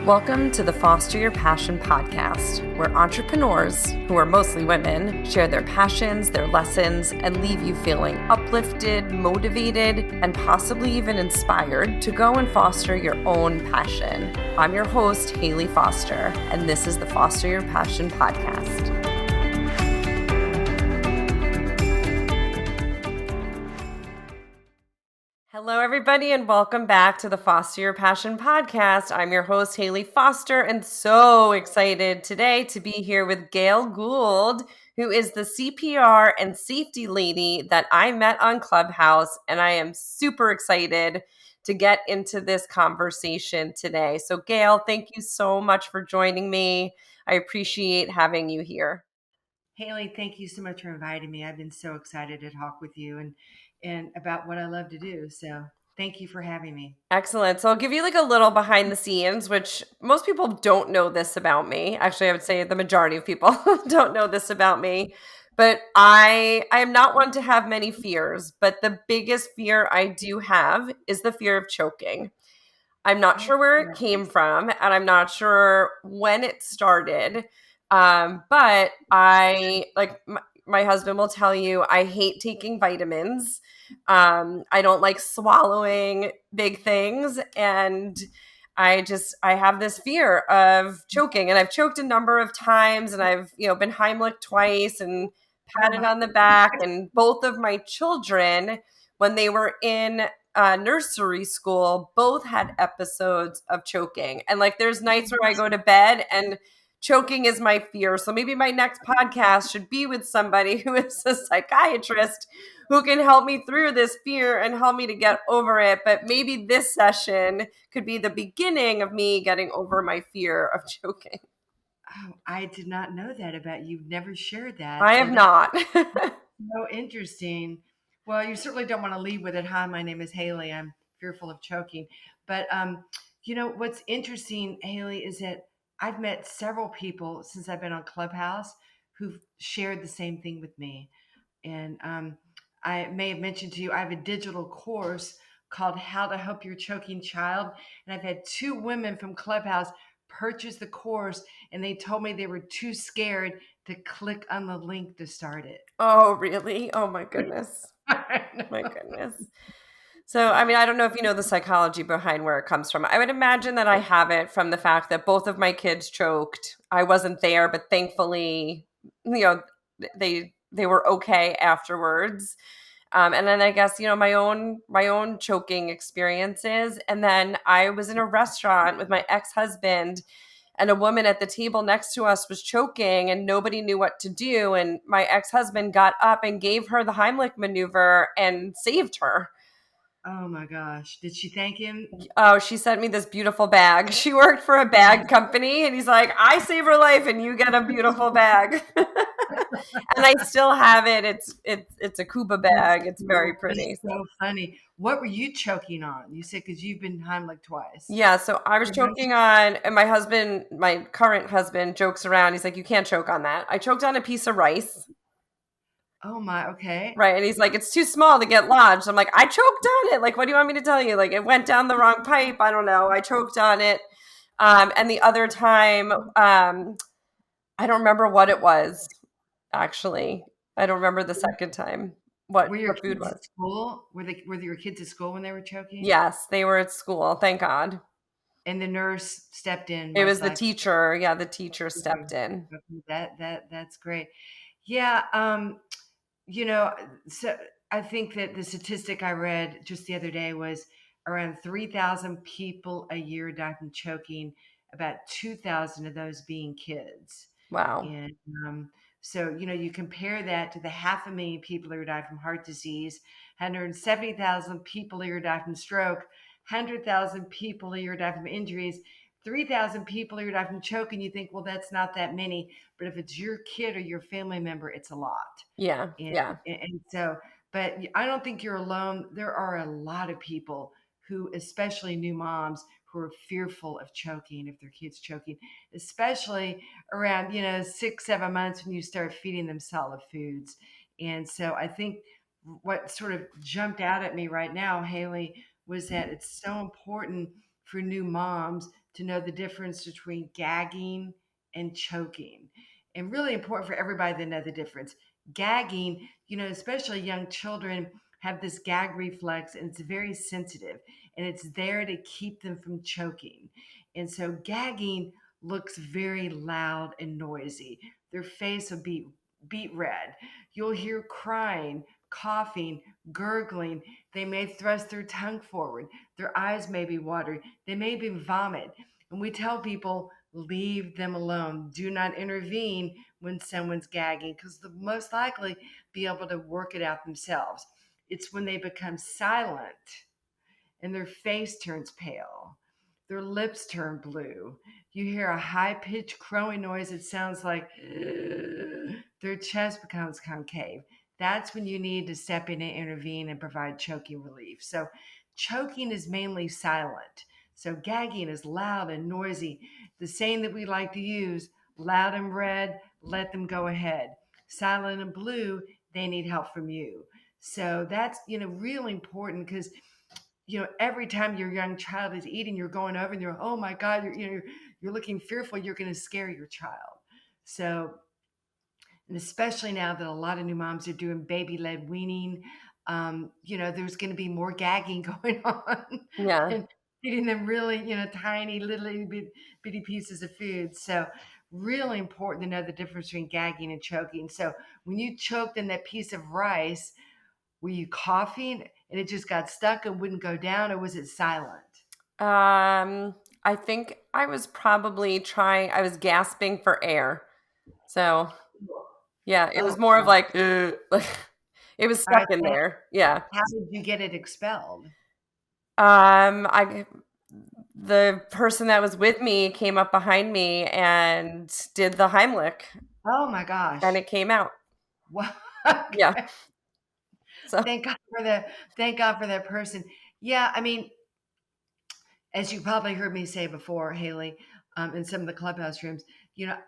Welcome to the Foster Your Passion podcast, where entrepreneurs, who are mostly women, share their passions, their lessons, and leave you feeling uplifted, motivated, and possibly even inspired to go and foster your own passion. I'm your host, Hayley Foster, and this is the Foster Your Passion podcast. Hello, everybody, and welcome back to the Foster Your Passion podcast. I'm your host, Hayley Foster, and so excited today to be here with Gail Gould, who is the CPR and Safety Lady that I met on Clubhouse, and I am super excited to get into this conversation today. So, Gail, thank you so much for joining me. I appreciate having you here. Hayley, thank you so much for inviting me. I've been so excited to talk with you and about what I love to do. So thank you for having me. Excellent. So I'll give you like a little behind the scenes, which most people don't know this about me. Actually, I would say the majority of people don't know this about me. But I am not one to have many fears, but the biggest fear I do have is the fear of choking. I'm not sure where it came from, and I'm not sure when it started. But my husband will tell you, I hate taking vitamins. I don't like swallowing big things, and I have this fear of choking, and I've choked a number of times, and I've been Heimlich twice and patted on the back, and both of my children, when they were in nursery school, both had episodes of choking. And like there's nights where I go to bed and choking is my fear. So maybe my next podcast should be with somebody who is a psychiatrist who can help me through this fear and help me to get over it. But maybe this session could be the beginning of me getting over my fear of choking. Oh, I did not know that about you. You've never shared that. I have not. So interesting. Well, you certainly don't want to lead with it. Hi, my name is Hayley. I'm fearful of choking. But what's interesting, Hayley, is that I've met several people since I've been on Clubhouse who've shared the same thing with me. And I may have mentioned to you, I have a digital course called How to Help Your Choking Child. And I've had two women from Clubhouse purchase the course, and they told me they were too scared to click on the link to start it. Oh, really? Oh, my goodness. My goodness. So, I mean, I don't know if you know the psychology behind where it comes from. I would imagine that I have it from the fact that both of my kids choked. I wasn't there, but thankfully, they were okay afterwards. And then I guess, my own choking experiences. And then I was in a restaurant with my ex-husband, and a woman at the table next to us was choking and nobody knew what to do. And my ex-husband got up and gave her the Heimlich maneuver and saved her. Oh my gosh. Did she thank him? Oh, she sent me this beautiful bag. She worked for a bag company, and he's like, I save her life and you get a beautiful bag. And I still have it. It's a Cuba bag. It's very pretty. That's so funny. What were you choking on? You said because you've been Heimlich twice. Yeah, so I was choking on, and my current husband jokes around. He's like, you can't choke on that. I choked on a piece of rice. Oh my, okay. Right. And he's like, it's too small to get lodged. I'm like, I choked on it. Like, what do you want me to tell you? Like, it went down the wrong pipe. I don't know. I choked on it. And the other time, I don't remember what it was, actually. I don't remember the second time what food was. At school? Were your kids at school when they were choking? Yes, they were at school. Thank God. And the nurse stepped in. It was the teacher. Yeah, the teacher stepped in. That's great. Yeah. So I think that the statistic I read just the other day was around 3,000 people a year die from choking, about 2,000 of those being kids. Wow. And so, you compare that to the 500,000 people who die from heart disease, 170,000 people a year die from stroke, 100,000 people a year die from injuries, 3,000 people a year die from choking. You think, well, that's not that many. But if it's your kid or your family member, it's a lot. Yeah. And so, but I don't think you're alone. There are a lot of people who, especially new moms, who are fearful of choking if their kid's choking, especially around, 6-7 months when you start feeding them solid foods. And so I think what sort of jumped out at me right now, Hayley, was that it's so important for new moms to know the difference between gagging and choking. And really important for everybody to know the difference. Gagging, especially young children have this gag reflex, and it's very sensitive, and it's there to keep them from choking. And so gagging looks very loud and noisy. Their face will be beet red. You'll hear crying, coughing, gurgling. They may thrust their tongue forward. Their eyes may be watery. They may be vomit. And we tell people, leave them alone. Do not intervene when someone's gagging, because they'll most likely be able to work it out themselves. It's when they become silent and their face turns pale, their lips turn blue. You hear a high pitched crowing noise. It sounds like their chest becomes concave. That's when you need to step in and intervene and provide choking relief. So, choking is mainly silent. So, gagging is loud and noisy. The saying that we like to use, loud and red, let them go ahead. Silent and blue, they need help from you. So that's really important, because every time your young child is eating, you're going over and you're, oh my God, you're looking fearful. You're going to scare your child. So, and especially now that a lot of new moms are doing baby-led weaning, there's going to be more gagging going on Yeah. and feeding them really, tiny little bitty pieces of food. So, really important to know the difference between gagging and choking. So, when you choked in that piece of rice, were you coughing and it just got stuck and wouldn't go down, or was it silent? I think I was gasping for air. So, yeah, it Oh, was more of gosh. like, like it was All stuck right. in So there. Yeah. how did you get it expelled? I the person that was with me came up behind me and did the Heimlich, Oh my and gosh. it came out. Wow. Yeah. Okay. So Thank God for that person. Yeah, I mean, as you probably heard me say before, Haley, in some of the clubhouse rooms,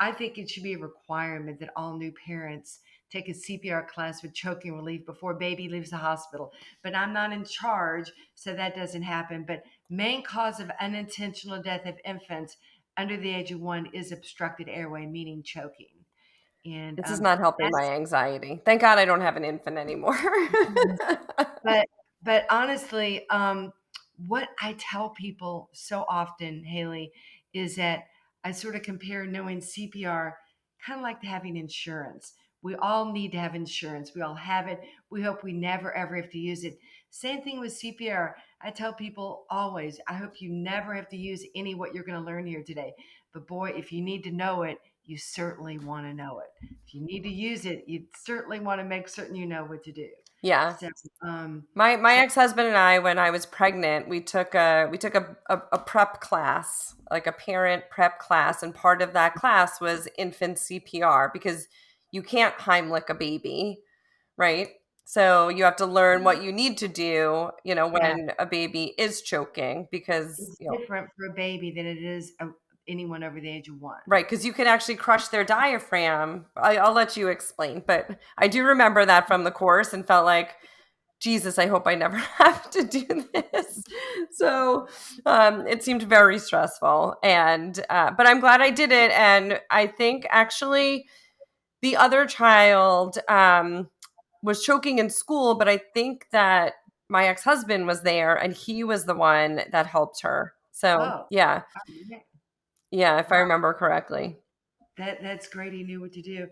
I think it should be a requirement that all new parents take a CPR class with choking relief before baby leaves the hospital. But I'm not in charge, so that doesn't happen. But main cause of unintentional death of infants under the age of 1 is obstructed airway, meaning choking. And this is not helping my that's anxiety. Thank God I don't have an infant anymore. But honestly, what I tell people so often, Haley, is that I sort of compare knowing CPR kind of like having insurance. We all need to have insurance. We all have it. We hope we never ever have to use it. Same thing with CPR. I tell people always, I hope you never have to use any what you're going to learn here today. But boy, if you need to know it, you certainly want to know it. If you need to use it, you certainly want to make certain you know what to do. Yeah. So, My so ex-husband and I, when I was pregnant, we took a prep class, like a parent prep class, and part of that class was infant CPR, because you can't Heimlich a baby, right? So you have to learn what you need to do, yeah, when a baby is choking, because, it's different for a baby than it is anyone over the age of 1. right, because you can actually crush their diaphragm. I'll let you explain, but I do remember that from the course and felt like, Jesus, I hope I never have to do this. So it seemed very stressful, and but I'm glad I did it. And I think actually the other child was choking in school, but I think that my ex-husband was there, and he was the one that helped her. So Oh, yeah, yeah. yeah, if I Wow, remember correctly. that's great. He knew what to do.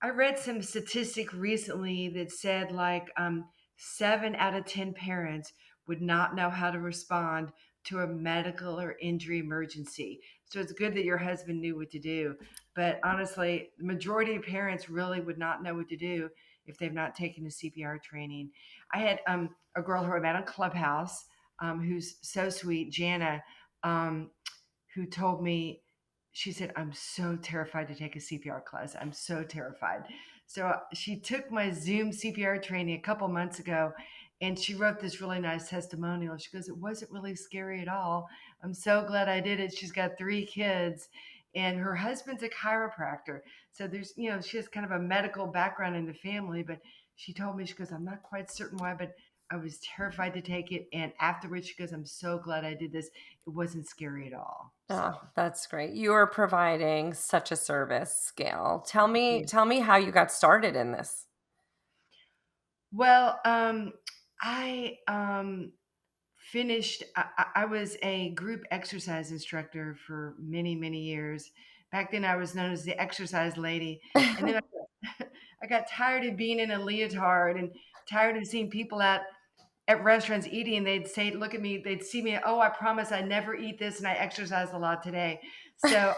I read some statistic recently that said like 7 out of 10 parents would not know how to respond to a medical or injury emergency. So it's good that your husband knew what to do. But honestly, the majority of parents really would not know what to do if they've not taken a CPR training. I had a girl who I met on Clubhouse, who's so sweet, Jana, um, who told me, she said, I'm so terrified to take a CPR class. I'm so terrified. So she took my Zoom CPR training a couple months ago, and she wrote this really nice testimonial. She goes, it wasn't really scary at all. I'm so glad I did it. She's got 3 kids, and her husband's a chiropractor. So there's, she has kind of a medical background in the family, but she told me, she goes, I'm not quite certain why, but I was terrified to take it. And afterwards, she goes, I'm so glad I did this. It wasn't scary at all. So, Oh, that's great. You are providing such a service, Gail. yeah. Tell me how you got started in this. Well, I finished, I was a group exercise instructor for many, many years. Back then, I was known as the exercise lady. And then I got tired of being in a leotard and tired of seeing people at restaurants eating. They'd say, look at me, they'd see me, oh, I promise I never eat this and I exercise a lot today. So,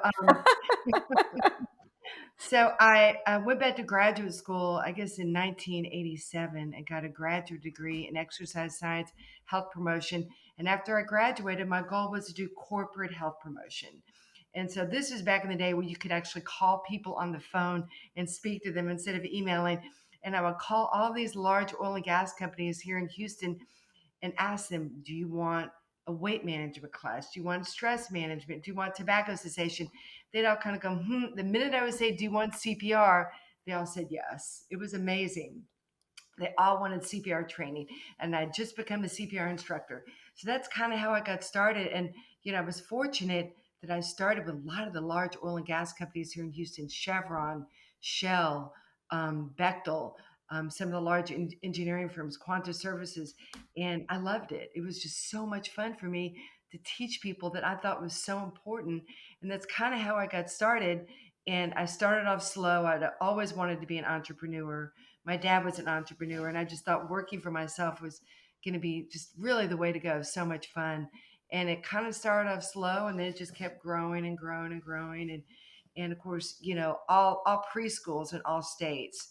I went back to graduate school, I guess in 1987, and got a graduate degree in exercise science, health promotion. And after I graduated, my goal was to do corporate health promotion. And so this is back in the day where you could actually call people on the phone and speak to them instead of emailing. And I would call all these large oil and gas companies here in Houston and ask them, do you want a weight management class? Do you want stress management? Do you want tobacco cessation? They'd all kind of go, The minute I would say, do you want CPR? They all said yes. It was amazing. They all wanted CPR training, and I'd just become a CPR instructor. So that's kind of how I got started. And, I was fortunate that I started with a lot of the large oil and gas companies here in Houston: Chevron, Shell, Bechtel, some of the large engineering firms, Quanta Services. And I loved it. It was just so much fun for me to teach people that I thought was so important. And that's kind of how I got started. And I started off slow. I'd always wanted to be an entrepreneur. My dad was an entrepreneur, and I just thought working for myself was going to be just really the way to go. So much fun. And it kind of started off slow, and then it just kept growing and growing and growing. And of course, all preschools in all states,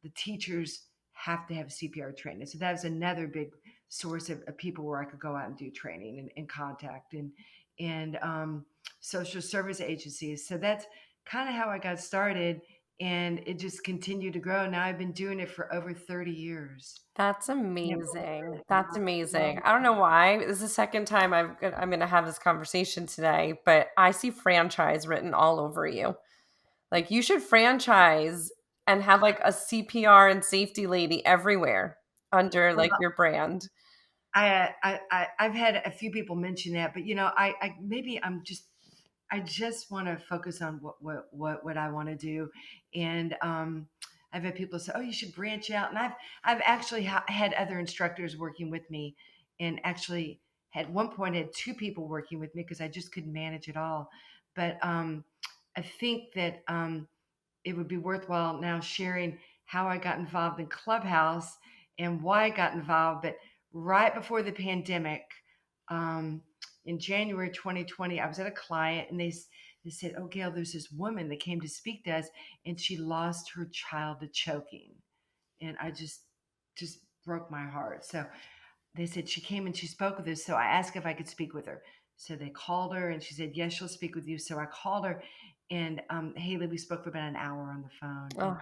the teachers have to have CPR training. So that was another big source of people where I could go out and do training and contact and social service agencies. So that's kind of how I got started, and it just continued to grow. Now I've been doing it for over 30 years. That's Can't amazing. believe it. That's Love amazing. I don't know it. why. This is the second time I'm going to have this conversation today, but I see franchise written all over you. Like you should franchise and have like a CPR and safety lady everywhere under Well, like your brand. I've had a few people mention that, but I maybe I just want to focus on what I want to do, and I've had people say, "Oh, you should branch out," and I've actually had other instructors working with me, and actually at one point had two people working with me because I just couldn't manage it all. But I think that it would be worthwhile now sharing how I got involved in Clubhouse and why I got involved. But right before the pandemic, um, in January 2020, I was at a client, and they said, "Oh, Gail, there's this woman that came to speak to us, and she lost her child to choking." And I just broke my heart. So they said she came and she spoke with us. So I asked if I could speak with her. So they called her, and she said, yes, she'll speak with you. So I called her, and Hayley, we spoke for about an hour on the phone. And Oh,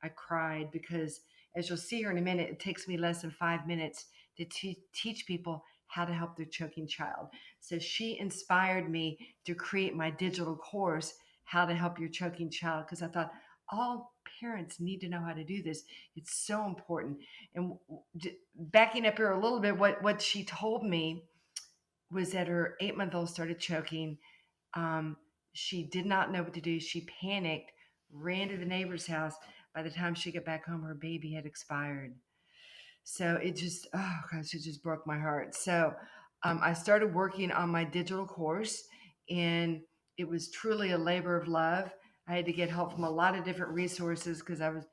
I cried because, as you'll see here in a minute, it takes me less than 5 minutes to teach people how to help their choking child. So she inspired me to create my digital course, How to Help Your Choking Child, because I thought all parents need to know how to do this. It's so important. And backing up here a little bit, what she told me was that her 8-month-old started choking. Um, she did not know what to do. She panicked, ran to the neighbor's house. By the time she got back home, her baby had expired. So it just, oh gosh, it just broke my heart. So I started working on my digital course, and it was truly a labor of love. I had to get help from a lot of different resources because I'm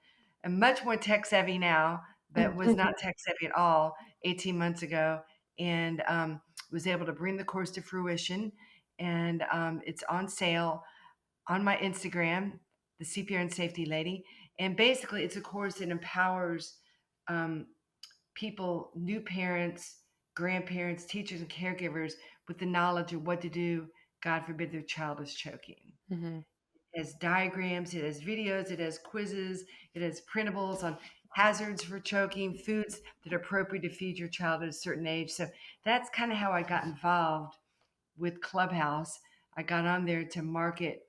much more tech savvy now, but was not tech savvy at all 18 months ago, and was able to bring the course to fruition. And it's on sale on my Instagram, the CPR and Safety Lady. And basically, it's a course that empowers um, people, new parents, grandparents, teachers, and caregivers with the knowledge of what to do. God forbid their child is choking. mhm. It has diagrams, it has videos, it has quizzes, it has printables on hazards for choking, foods that are appropriate to feed your child at a certain age. So that's kind of how I got involved with Clubhouse. I got on there to market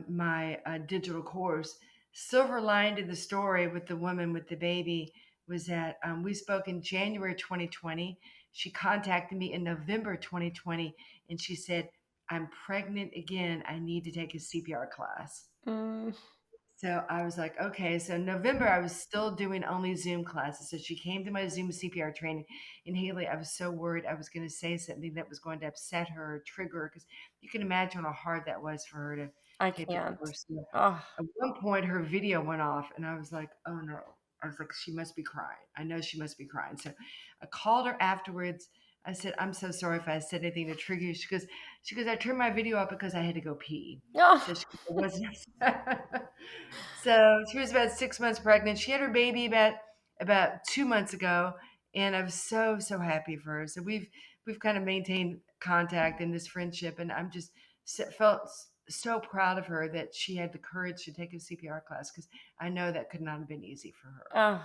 my digital course. Silver line to the story with the woman with the baby was that we spoke in January 2020. She contacted me in November 2020, and she said, "I'm pregnant again. I need to take a CPR class." Mm, So I was like, okay. So in November, I was still doing only Zoom classes. So she came to my Zoom CPR training. And Haley, I was so worried I was going to say something that was going to upset her or trigger her, because you can imagine how hard that was for her to I take the can't. course. So Oh, at one point, her video went off, and I was like, oh no. I was like, she must be crying. I know she must be crying. So I called her afterwards. I said, I'm so sorry if I said anything to trigger you. She goes, I turned my video up because I had to go pee. oh, So she it wasn't. So she was about 6 months pregnant. She had her baby about 2 months ago, and I was so happy for her. So we've kind of maintained contact in this friendship, and I'm just felt so proud of her that she had the courage to take a CPR class, because I know that could not have been easy for her. oh,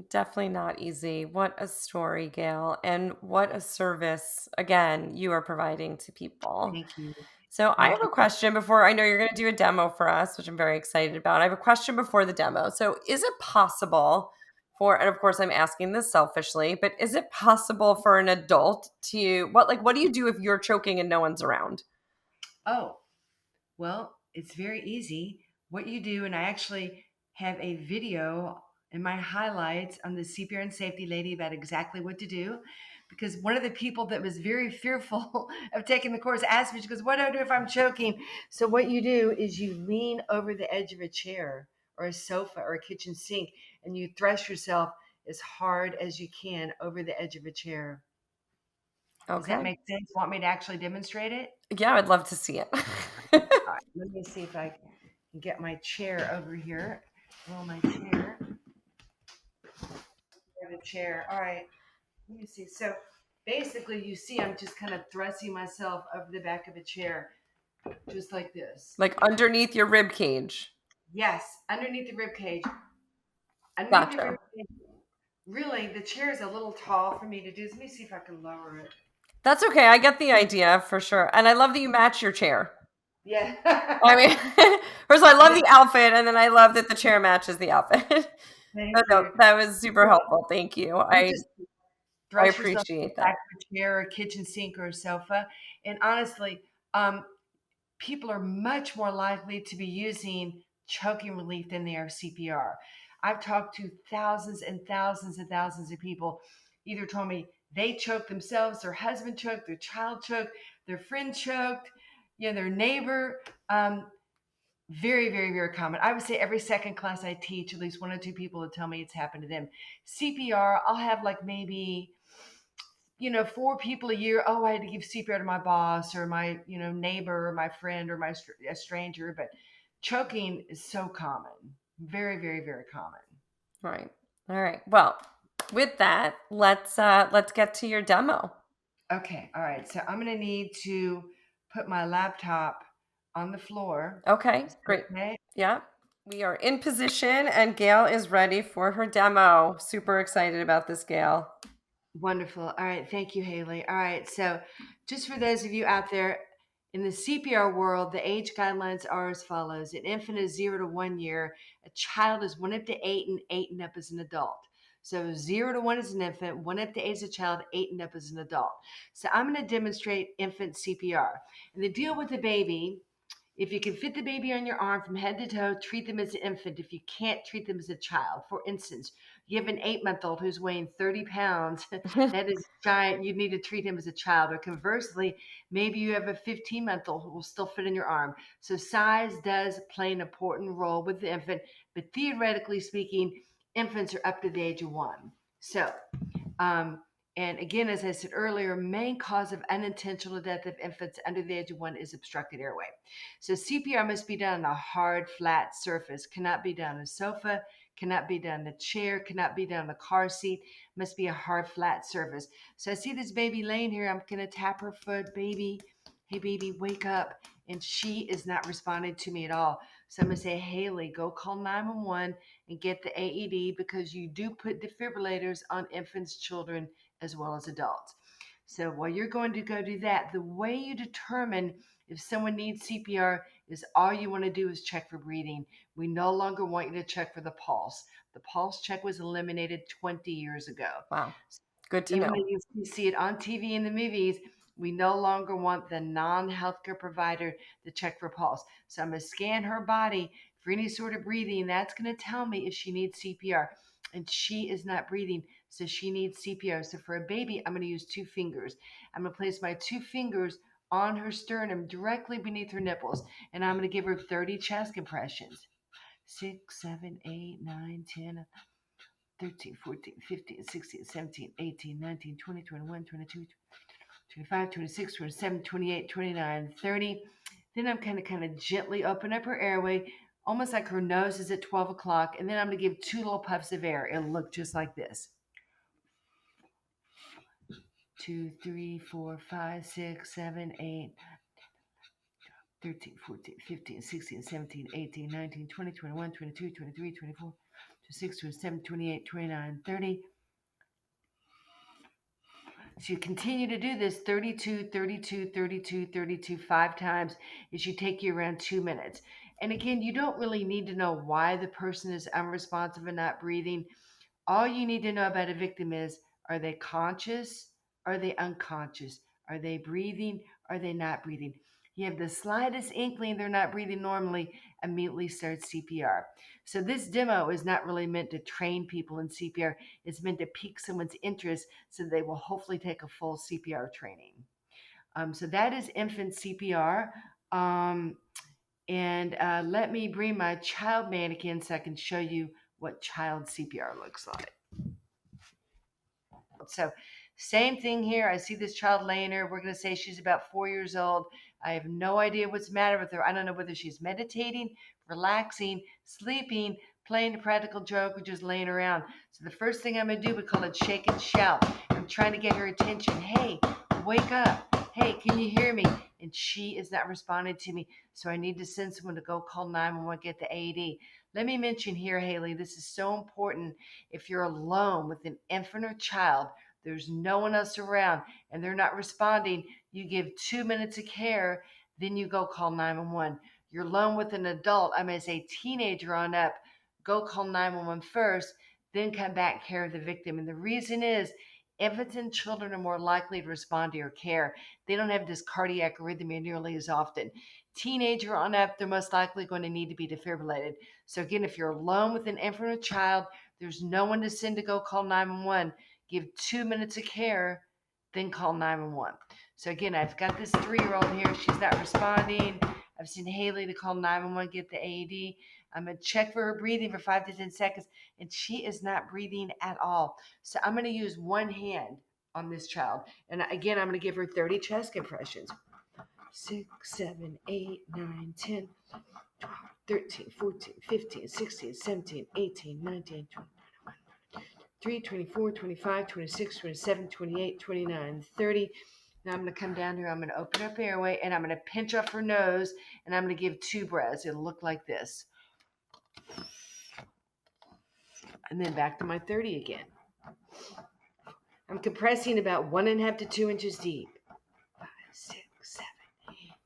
definitely not easy. What a story, Gail, and what a service, again, you are providing to people. Thank you, So I have thank you. a question before. I know you're going to do a demo for us, which I'm very excited about. I have a question before the demo. So is it possible for, and of course I'm asking this selfishly, but is it possible for an adult to, what do you do if you're choking and no one's around? Oh, well, it's very easy. What you do, and I actually have a video in my highlights on the CPR and Safety Lady about exactly what to do. Because one of the people that was very fearful of taking the course asked me, she goes, what do I do if I'm choking? So, what you do is you lean over the edge of a chair or a sofa or a kitchen sink, and you thrust yourself as hard as you can over the edge of a chair. Does that Okay. make sense? Want me to actually demonstrate it? Yeah, I'd love to see it. All right, let me see if I can get my chair over here. Roll my chair. Get a chair. All right. Let me see. So basically, you see, I'm just kind of thrusting myself over the back of a chair, just like this. Like underneath your rib cage. Yes, underneath the rib cage. Underneath the rib Gotcha. cage. Really, the chair is a little tall for me to do. Let me see if I can lower it. That's okay. I get the idea for sure. And I love that you match your chair. Yeah. I mean, first of all, I love Yeah. the outfit, and then I love that the chair matches the outfit. Thank No, you. that was super Well, helpful. Thank you. you I just I thrust yourself in the appreciate that. back of a chair or a kitchen sink or a sofa. And honestly, um, people are much more likely to be using choking relief than they are CPR. I've talked to thousands and thousands and thousands of people, either told me they choked themselves, their husband choked, their child choked, their friend choked, their neighbor. Very, very, very common. I would say every second class I teach, at least one or two people will tell me it's happened to them. CPR, I'll have like maybe 4 people a year. Oh, I had to give CPR to my boss or my, neighbor or my friend or a stranger. But choking is so common. Very, very, very common. Right. All right. Well, with that, let's get to your demo. Okay. All right. So I'm going to need to put my laptop on the floor. Okay, Is that great. okay? Yeah. We are in position and Gail is ready for her demo. Super excited about this, Gail. Wonderful. All right. Thank you, Haley. All right. So, just for those of you out there in the CPR world, the age guidelines are as follows: an infant is 0 to 1 year, a child is 1 up to 8, and 8 and up is an adult. So, 0 to 1 is an infant, 1 up to 8 is a child, 8 and up is an adult. So, I'm going to demonstrate infant CPR. And the deal with the baby, if you can fit the baby on your arm from head to toe, treat them as an infant. If you can't, treat them as a child. For instance, you have an 8-month-old who's weighing 30 pounds. That is giant. You need to treat him as a child. Or conversely, maybe you have a 15-month-old who will still fit in your arm. So size does play an important role with the infant, but theoretically speaking, infants are up to the age of 1. So, um, and again, as I said earlier, main cause of unintentional death of infants under the age of 1 is obstructed airway. So CPR must be done on a hard, flat surface. Cannot be done on a sofa, cannot be done on a chair, cannot be done on a car seat. Must be a hard, flat surface. So I see this baby laying here. I'm going to tap her foot. Baby, hey, baby, wake up. And she is not responding to me at all. So I'm going to say, Haley, go call 911 and get the AED, because you do put defibrillators on infants, children, as well as adults. So while you're going to go do that, the way you determine if someone needs CPR is all you want to do is check for breathing. We no longer want you to check for the pulse. The pulse check was eliminated 20 years ago. Wow. Good to Even know. though you see it on TV in the movies, we no longer want the non-healthcare provider to check for pulse. So I'm going to scan her body for any sort of breathing. That's going to tell me if she needs CPR. And she is not breathing, so she needs CPR. So for a baby, I'm going to use 2 fingers. I'm going to place my 2 fingers on her sternum directly beneath her nipples, and I'm going to give her 30 chest compressions. 6, 7, 8, 9, 10, 13, 14, 15, 16, 17, 18, 19, 20, 21, 22, 25, 26, 27, 28, 29, 30. Then I'm kind of gently open up her airway, almost like her nose is at 12 o'clock. And then I'm going to give 2 little puffs of air. It'll look just like this. 2, 3, 4, 5, 6, 7, 8, 13, 14, 15, 16, 17, 18, 19, 20, 21, 22, 23, 24, 26, 27, 28, 29, 30. So you continue to do this 32, 32, 32, 32, 5 times. It should take you around 2 minutes. And again, you don't really need to know why the person is unresponsive and not breathing. All you need to know about a victim is, are they conscious? Are they unconscious? Are they breathing? Are they not breathing? You have the slightest inkling they're not breathing normally, immediately start CPR. So this demo is not really meant to train people in CPR. It's meant to pique someone's interest so they will hopefully take a full CPR training. So that is infant CPR. Let me bring my child mannequin so I can show you what child CPR looks like. So same thing here. I see this child laying here. We're going to say she's about 4 years old. I have no idea what's the matter with her. I don't know whether she's meditating, relaxing, sleeping, playing a practical joke, or just laying around. So the first thing I'm going to do, we call it shake and shout. I'm trying to get her attention. Hey, wake up. Hey, can you hear me? And she is not responding to me. So I need to send someone to go call 911, get the AED. Let me mention here, Hayley, this is so important. If you're alone with an infant or child, there's no one else around, and they're not responding, you give 2 minutes of care, then you go call 911. You're alone with an adult, I may say teenager on up, go call 911 first, then come back and care of the victim. And the reason is, infants and children are more likely to respond to your care. They don't have this cardiac arrhythmia nearly as often. Teenager on up, they're most likely going to need to be defibrillated. So again, if you're alone with an infant or child, there's no one to send to go call 911. Give 2 minutes of care, then call 911. So again, I've got this 3-year-old here. She's not responding. I've seen Hayley to call 911, get the AED. I'm going to check for her breathing for 5 to 10 seconds, and she is not breathing at all. So I'm going to use one hand on this child. And again, I'm going to give her 30 chest compressions. 6, 7, 8, 9, 10, 12, 13, 14, 15, 16, 17, 18, 19, 20. 23, 24, 25, 26, 27, 28, 29, 30. Now I'm going to come down here. I'm going to open up airway, and I'm going to pinch off her nose, and I'm going to give 2 breaths. It'll look like this. And then back to my 30 again. I'm compressing about 1.5 to 2 inches deep. 5, 6, 7,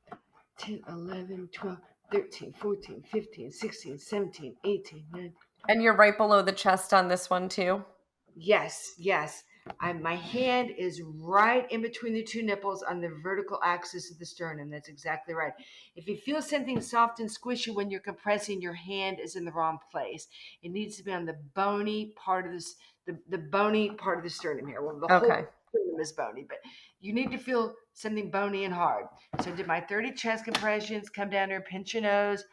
8, 10, 11, 12, 13, 14, 15, 16, 17, 18, 19. And you're right below the chest on this one too? Yes. My hand is right in between the 2 nipples on the vertical axis of the sternum. That's exactly right. If you feel something soft and squishy when you're compressing, your hand is in the wrong place. It needs to be on the bony part of this, the bony part of the sternum here. Well, the whole sternum is bony, but you need to feel something bony and hard. So I did my 30 chest compressions, come down here, pinch your nose.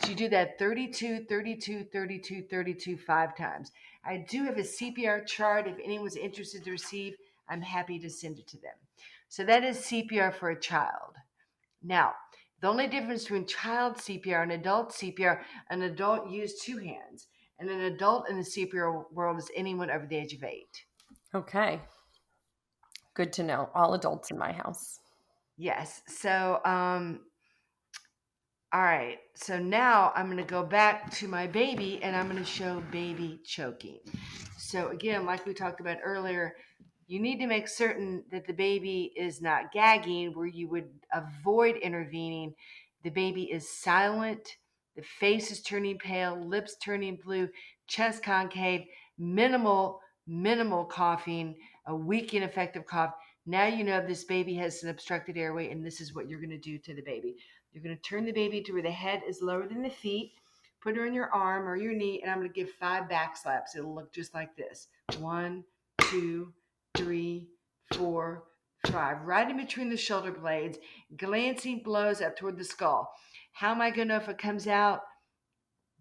So you do that 32, 32, 32, 32, 5 times. I do have a CPR chart. If anyone's interested to receive, I'm happy to send it to them. So that is CPR for a child. Now, the only difference between child CPR and adult CPR, an adult uses 2 hands, and an adult in the CPR world is anyone over the age of 8. Okay. Good to know. All adults in my house. Yes. So, all right, so now I'm going to go back to my baby, and I'm going to show baby choking. So again, like we talked about earlier, You need to make certain that the baby is not gagging, where you would avoid intervening. The baby is silent, the face is turning pale, lips turning blue, chest concave, minimal coughing, a weak ineffective cough. Now you know this baby has an obstructed airway, and this is what you're going to do to the baby. You're going to turn the baby to where the head is lower than the feet, put her on your arm or your knee, and I'm going to give 5 back slaps. It'll look just like this: 1, 2, 3, 4, 5. Right in between the shoulder blades, glancing blows up toward the skull. How am I going to know if it comes out?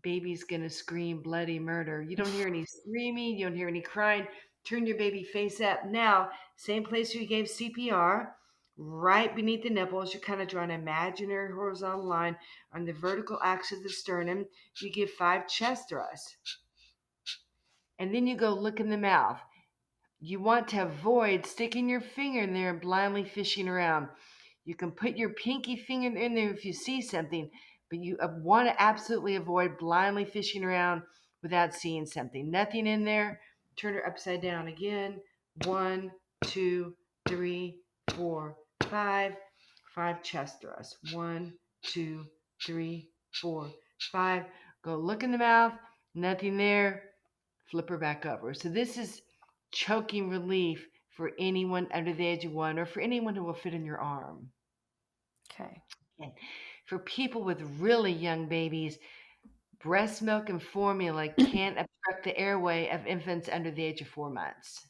Baby's going to scream bloody murder. You don't hear any screaming. You don't hear any crying. Turn your baby face up. Now, same place you gave CPR, right beneath the nipples. You kind of draw an imaginary horizontal line on the vertical axis of the sternum. You give 5 chest thrusts. And then you go look in the mouth. You want to avoid sticking your finger in there and blindly fishing around. You can put your pinky finger in there if you see something, but you want to absolutely avoid blindly fishing around without seeing something. Nothing in there. Turn her upside down again. 1, 2, 3, 4, 5. 5 chest thrusts. 1, 2, 3, 4, 5. Go look in the mouth. Nothing there. Flip her back over. So this is choking relief for anyone under the age of 1, or for anyone who will fit in your arm. Okay. And for people with really young babies, breast milk and formula can't obstruct the airway of infants under the age of 4 months.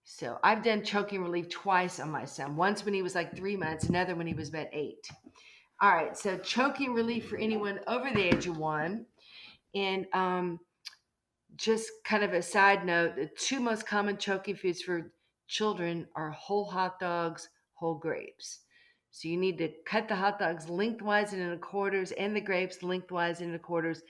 So I've done choking relief twice on my son. Once when he was like 3 months, another when he was about 8. All right, so choking relief for anyone over the age of 1. And just kind of a side note, the 2 most common choking foods for children are whole hot dogs, whole grapes. So you need to cut the hot dogs lengthwise and into quarters, and the grapes lengthwise and into quarters.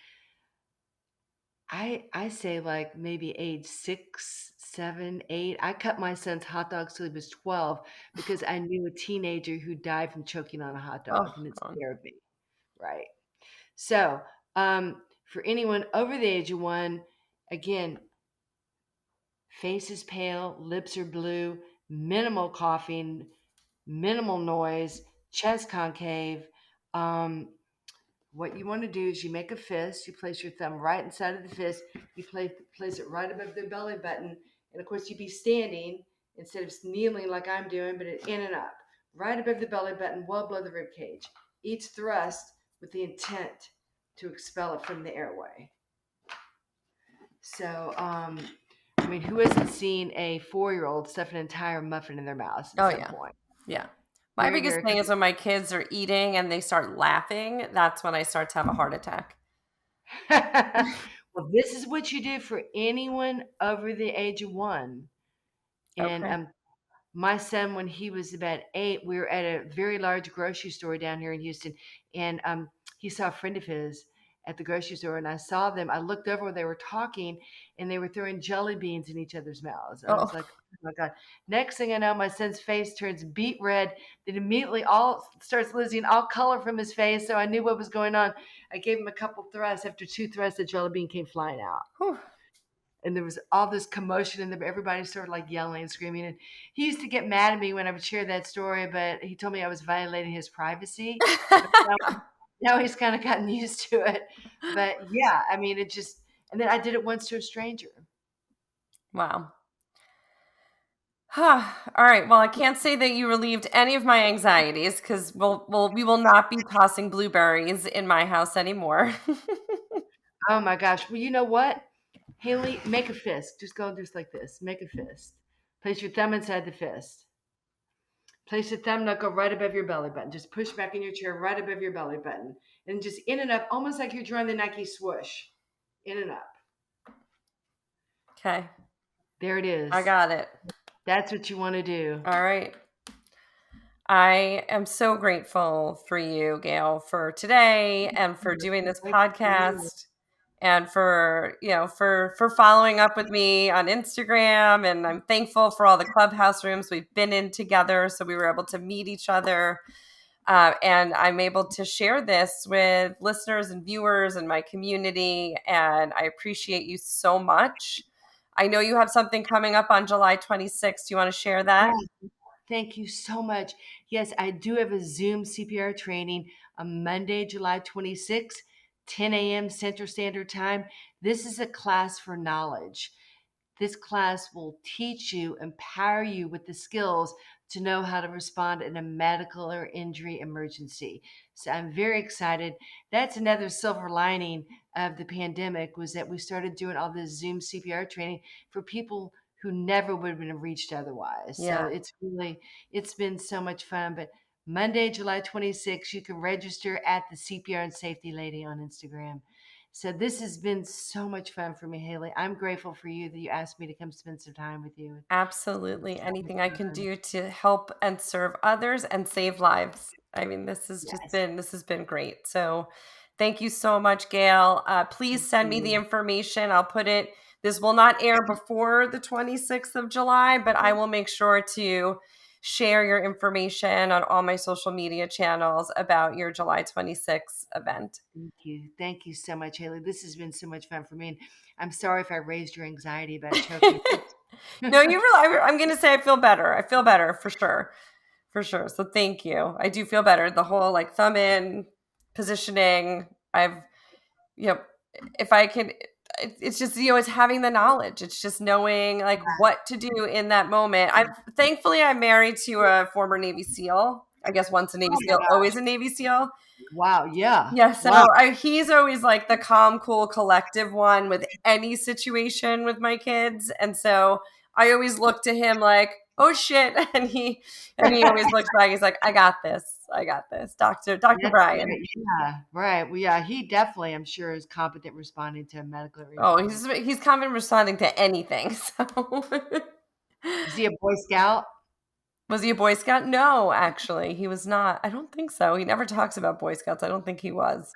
I say like maybe age 6, 7, 8. I cut my son's hot dogs till he was 12 because I knew a teenager who died from choking on a hot Oh, dog, and it God. scared me. Right. So for anyone over the age of 1, again, face is pale, lips are blue, minimal coughing, minimal noise, chest concave. Um, what you want to do is you make a fist. You place your thumb right inside of the fist. You place it right above their belly button. And of course, you'd be standing instead of kneeling like I'm doing, but in and up, right above the belly button, well below the rib cage. Each thrust with the intent to expel it from the airway. So, I mean, who hasn't seen a 4-year-old stuff an entire muffin in their mouth at Oh, some yeah. point? Yeah. My Very, biggest very thing is when my kids are eating and they start laughing, that's when I start to have a heart attack. Well, this is what you do for anyone over the age of 1. And Okay. my son, when he was about 8, we were at a very large grocery store down here in Houston, and he saw a friend of his at the grocery store, and I saw them. I looked over where they were talking, and they were throwing jelly beans in each other's mouths. And I was Oh, like, oh my God. Next thing I know, my son's face turns beet red. Then immediately all starts losing all color from his face. So I knew what was going on. I gave him a couple thrusts. After 2 thrusts, the jelly bean came flying out. whew. And there was all this commotion and everybody started like yelling and screaming. And he used to get mad at me when I would share that story, but he told me I was violating his privacy. But now he's kind of gotten used to it. But yeah, I mean, it just, and then I did it once to a stranger. Wow. All right. Well, I can't say that you relieved any of my anxieties because we will not be tossing blueberries in my house anymore. Oh my gosh. Well, you know what? Haley, make a fist. Just go just like this. Make a fist. Place your thumb inside the fist. Place your thumb knuckle right above your belly button. Just push back in your chair right above your belly button. And just in and up, almost like you're drawing the Nike swoosh. In and up. Okay. There it is. I got it. That's what you want to do. All right. I am so grateful for you, Gail, for today and for doing this podcast and for, for following up with me on Instagram. And I'm thankful for all the clubhouse rooms we've been in together. So we were able to meet each other. And I'm able to share this with listeners and viewers and my community. And I appreciate you so much. I know you have something coming up on July 26th. Do you want to share that? Yeah. Thank you so much. Yes, I do have a Zoom CPR training on Monday, July 26th, 10 a.m. Central Standard Time. This is a class for knowledge. This class will teach you, empower you with the skills to know how to respond in a medical or injury emergency. So I'm very excited. That's another silver lining of the pandemic was that we started doing all this Zoom CPR training for people who never would have been reached otherwise. So Yeah, it's been so much fun. But Monday, July 26th, you can register at the CPR and Safety Lady on Instagram. So this has been so much fun for me, Haley. I'm grateful for you that you asked me to come spend some time with you. It's absolutely. so much Anything I can fun. do to help and serve others and save lives. I mean, Yes. this has been great. So thank you so much, Gail. Please Thank send me the you. information. I'll put it, this will not air before the 26th of July, but I will make sure to share your information on all my social media channels about your July 26th event. Thank you. Thank you so much, Haley. This has been so much fun for me. And I'm sorry if I raised your anxiety about choking. No, I'm going to say I feel better. I feel better for sure. For sure. So thank you. I do feel better. The whole like thumb in positioning. You know, if I can, it's just, it's having the knowledge. It's just knowing like what to do in that moment. Thankfully, I'm married to a former Navy SEAL. I guess once a Navy Oh my SEAL, God. always a Navy SEAL. Wow. Yeah. Yeah, so Wow. he's always like the calm, cool, collective one with any situation with my kids, and so I always look to him like, "Oh shit," and he always looks back. He's like, I got this, Doctor That's Brian." great. Yeah. Right. Well, yeah, he definitely, I'm sure, is competent responding to a medical Oh, emergency. he's confident responding to anything. So, Is he a Boy Scout? was he a Boy Scout? No, actually, he was not. I don't think so. He never talks about Boy Scouts. I don't think he was.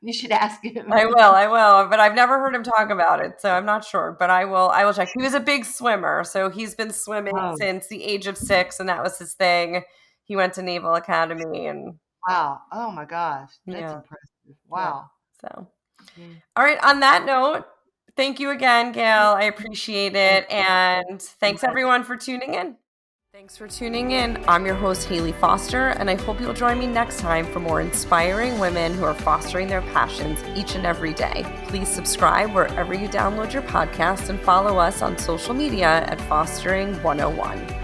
You should ask him. I will, but I've never heard him talk about it, so I'm not sure, but I will check. He was a big swimmer, so he's been swimming Oh, since the age of 6, and that was his thing. He went to Naval Academy and wow. Oh my gosh. That's yeah, impressive. yeah. Wow. So, Yeah. all right, on that note, thank you again, Gail. I appreciate Thank it, you and so thanks much. everyone for tuning in. Thanks for tuning in. I'm your host, Hayley Foster, and I hope you'll join me next time for more inspiring women who are fostering their passions each and every day. Please subscribe wherever you download your podcast and follow us on social media at Fostering 101.